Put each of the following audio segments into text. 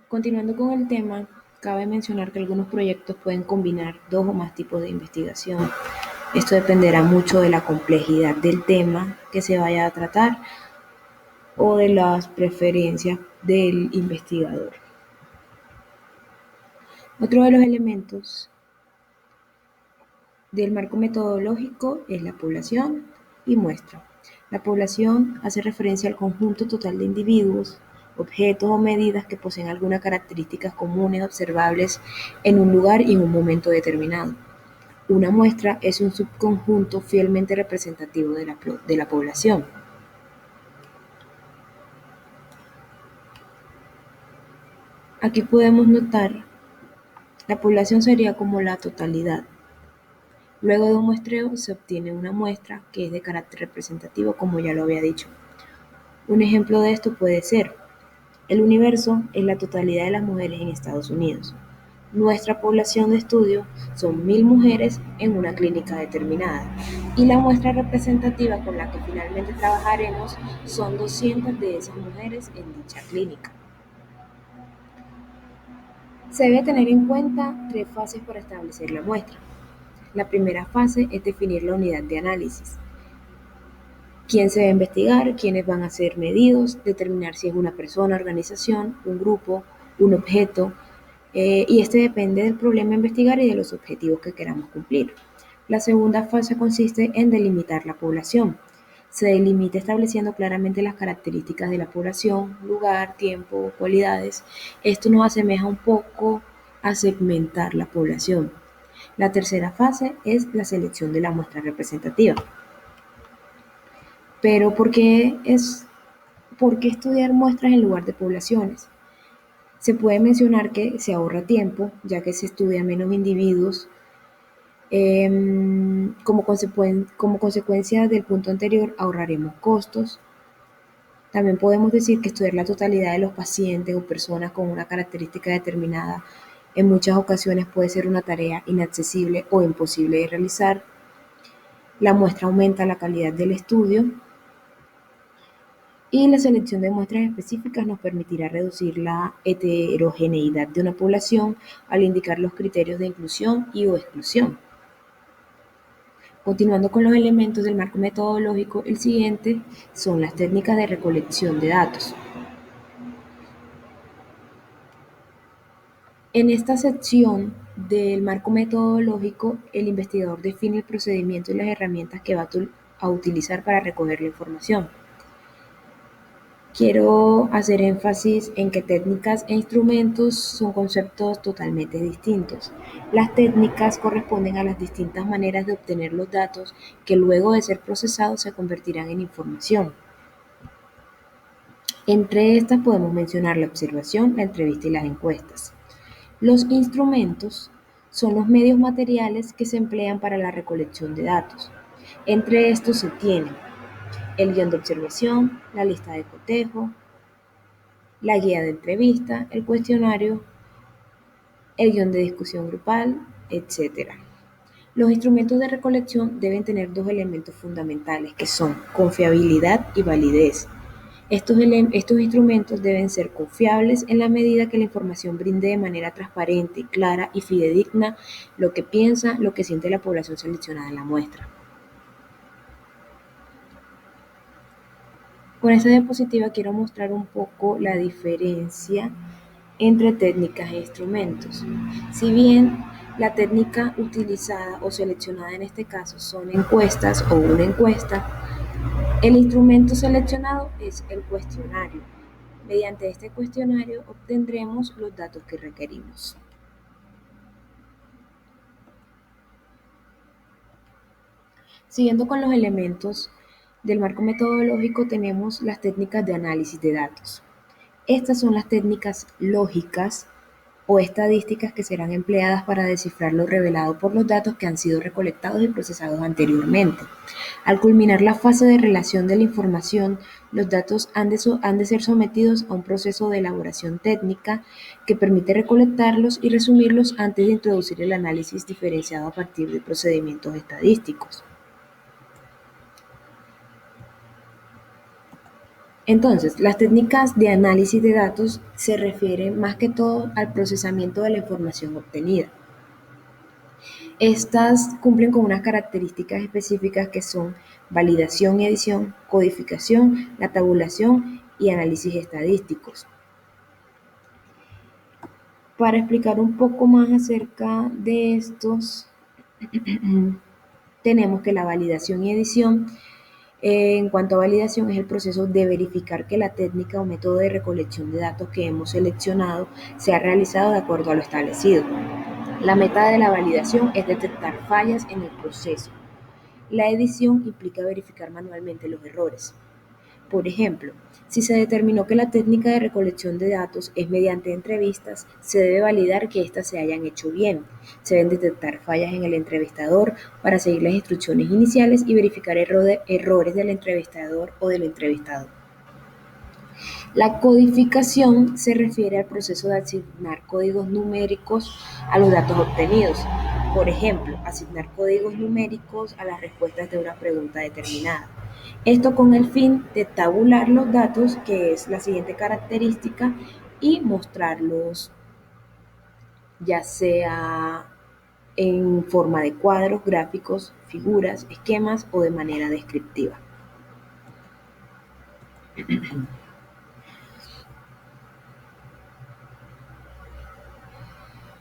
Continuando con el tema, cabe mencionar que algunos proyectos pueden combinar dos o más tipos de investigación. Esto dependerá mucho de la complejidad del tema que se vaya a tratar o de las preferencias del investigador. Otro de los elementos del marco metodológico es la población y muestra. La población hace referencia al conjunto total de individuos, objetos o medidas que poseen algunas características comunes observables en un lugar y en un momento determinado. Una muestra es un subconjunto fielmente representativo de la población. Aquí podemos notar, la población sería como la totalidad. Luego de un muestreo se obtiene una muestra que es de carácter representativo, como ya lo había dicho. Un ejemplo de esto puede ser: el universo es la totalidad de las mujeres en Estados Unidos. Nuestra población de estudio son 1000 mujeres en una clínica determinada y la muestra representativa con la que finalmente trabajaremos son 200 de esas mujeres en dicha clínica. Se debe tener en cuenta 3 fases para establecer la muestra. La primera fase es definir la unidad de análisis. ¿Quién se va a investigar? ¿Quiénes van a ser medidos? Determinar si es una persona, organización, un grupo, un objeto, y este depende del problema a investigar y de los objetivos que queramos cumplir. La segunda fase consiste en delimitar la población. Se delimita estableciendo claramente las características de la población, lugar, tiempo, cualidades. Esto nos asemeja un poco a segmentar la población. La tercera fase es la selección de la muestra representativa. Pero ¿por qué estudiar muestras en lugar de poblaciones? Se puede mencionar que se ahorra tiempo, ya que se estudia menos individuos. Como consecuencia del punto anterior, ahorraremos costos. También podemos decir que estudiar la totalidad de los pacientes o personas con una característica determinada en muchas ocasiones puede ser una tarea inaccesible o imposible de realizar. La muestra aumenta la calidad del estudio y la selección de muestras específicas nos permitirá reducir la heterogeneidad de una población al indicar los criterios de inclusión y o exclusión. Continuando con los elementos del marco metodológico, el siguiente son las técnicas de recolección de datos. En esta sección del marco metodológico, el investigador define el procedimiento y las herramientas que va a utilizar para recoger la información. Quiero hacer énfasis en que técnicas e instrumentos son conceptos totalmente distintos. Las técnicas corresponden a las distintas maneras de obtener los datos que luego de ser procesados se convertirán en información. Entre estas podemos mencionar la observación, la entrevista y las encuestas. Los instrumentos son los medios materiales que se emplean para la recolección de datos. Entre estos se tienen el guión de observación, la lista de cotejo, la guía de entrevista, el cuestionario, el guión de discusión grupal, etc. Los instrumentos de recolección deben tener dos elementos fundamentales que son confiabilidad y validez. Estos instrumentos deben ser confiables en la medida que la información brinde de manera transparente, clara y fidedigna lo que piensa, lo que siente la población seleccionada en la muestra. Con esta diapositiva quiero mostrar un poco la diferencia entre técnicas e instrumentos. Si bien la técnica utilizada o seleccionada en este caso son encuestas o una encuesta, el instrumento seleccionado es el cuestionario. Mediante este cuestionario obtendremos los datos que requerimos. Siguiendo con los elementos del marco metodológico, tenemos las técnicas de análisis de datos. Estas son las técnicas lógicas o estadísticas que serán empleadas para descifrar lo revelado por los datos que han sido recolectados y procesados anteriormente. Al culminar la fase de relación de la información, los datos han de ser sometidos a un proceso de elaboración técnica que permite recolectarlos y resumirlos antes de introducir el análisis diferenciado a partir de procedimientos estadísticos. Entonces, las técnicas de análisis de datos se refieren más que todo al procesamiento de la información obtenida. Estas cumplen con unas características específicas que son validación y edición, codificación, la tabulación y análisis estadísticos. Para explicar un poco más acerca de estos, tenemos que la validación y edición, en cuanto a validación, es el proceso de verificar que la técnica o método de recolección de datos que hemos seleccionado se ha realizado de acuerdo a lo establecido. La meta de la validación es detectar fallas en el proceso. La edición implica verificar manualmente los errores. Por ejemplo, si se determinó que la técnica de recolección de datos es mediante entrevistas, se debe validar que éstas se hayan hecho bien. Se deben detectar fallas en el entrevistador para seguir las instrucciones iniciales y verificar errores del entrevistador o del entrevistado. La codificación se refiere al proceso de asignar códigos numéricos a los datos obtenidos. Por ejemplo, asignar códigos numéricos a las respuestas de una pregunta determinada. Esto con el fin de tabular los datos, que es la siguiente característica, y mostrarlos ya sea en forma de cuadros, gráficos, figuras, esquemas o de manera descriptiva.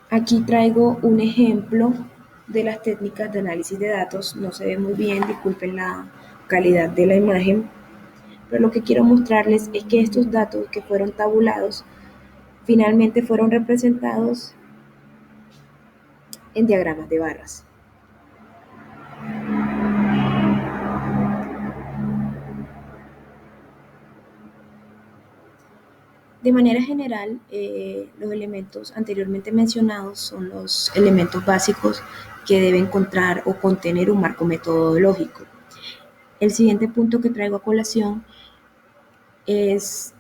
Aquí traigo un ejemplo de las técnicas de análisis de datos. No se ve muy bien, disculpen la calidad de la imagen, pero lo que quiero mostrarles es que estos datos que fueron tabulados finalmente fueron representados en diagramas de barras. De manera general, los elementos anteriormente mencionados son los elementos básicos que debe encontrar o contener un marco metodológico. El siguiente punto que traigo a colación es,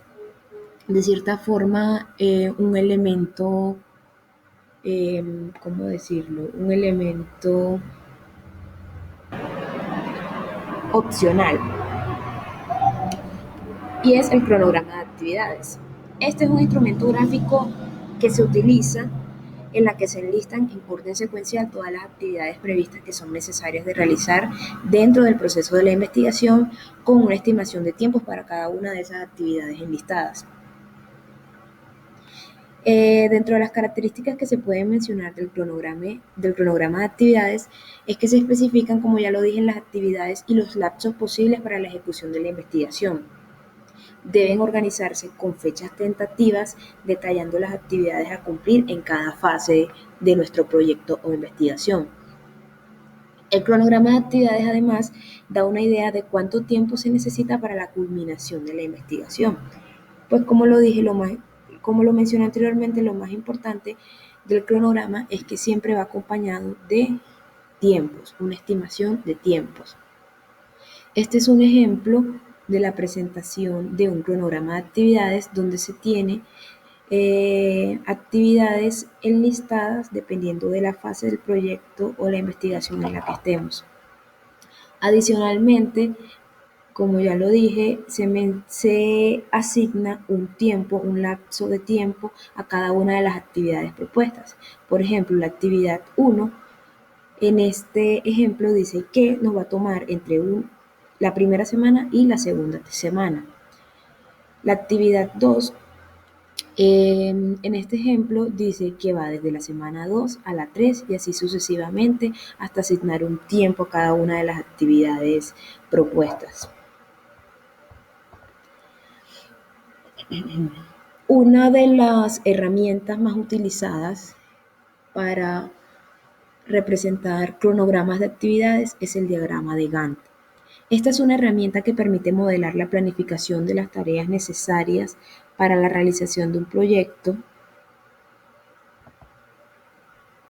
de cierta forma, un elemento, ¿cómo decirlo? Un elemento opcional, y es el cronograma de actividades. Este es un instrumento gráfico que se utiliza en la que se enlistan en orden secuencial todas las actividades previstas que son necesarias de realizar dentro del proceso de la investigación, con una estimación de tiempos para cada una de esas actividades enlistadas. Dentro de las características que se pueden mencionar del cronograma de actividades es que se especifican, como ya lo dije, las actividades y los lapsos posibles para la ejecución de la investigación. Deben organizarse con fechas tentativas, detallando las actividades a cumplir en cada fase de nuestro proyecto o investigación. El cronograma de actividades, además, da una idea de cuánto tiempo se necesita para la culminación de la investigación. Pues como lo dije, como lo mencioné anteriormente, lo más importante del cronograma es que siempre va acompañado de tiempos, una estimación de tiempos. Este es un ejemplo de la presentación de un cronograma de actividades donde se tiene actividades enlistadas dependiendo de la fase del proyecto o la investigación en la que estemos. Adicionalmente, como ya lo dije, se asigna un tiempo, un lapso de tiempo a cada una de las actividades propuestas. Por ejemplo, la actividad 1, en este ejemplo dice que nos va a tomar entre la primera semana y la segunda semana. La actividad 2, en este ejemplo dice que va desde la semana 2 a la 3 y así sucesivamente hasta asignar un tiempo a cada una de las actividades propuestas. Una de las herramientas más utilizadas para representar cronogramas de actividades es el diagrama de Gantt. Esta es una herramienta que permite modelar la planificación de las tareas necesarias para la realización de un proyecto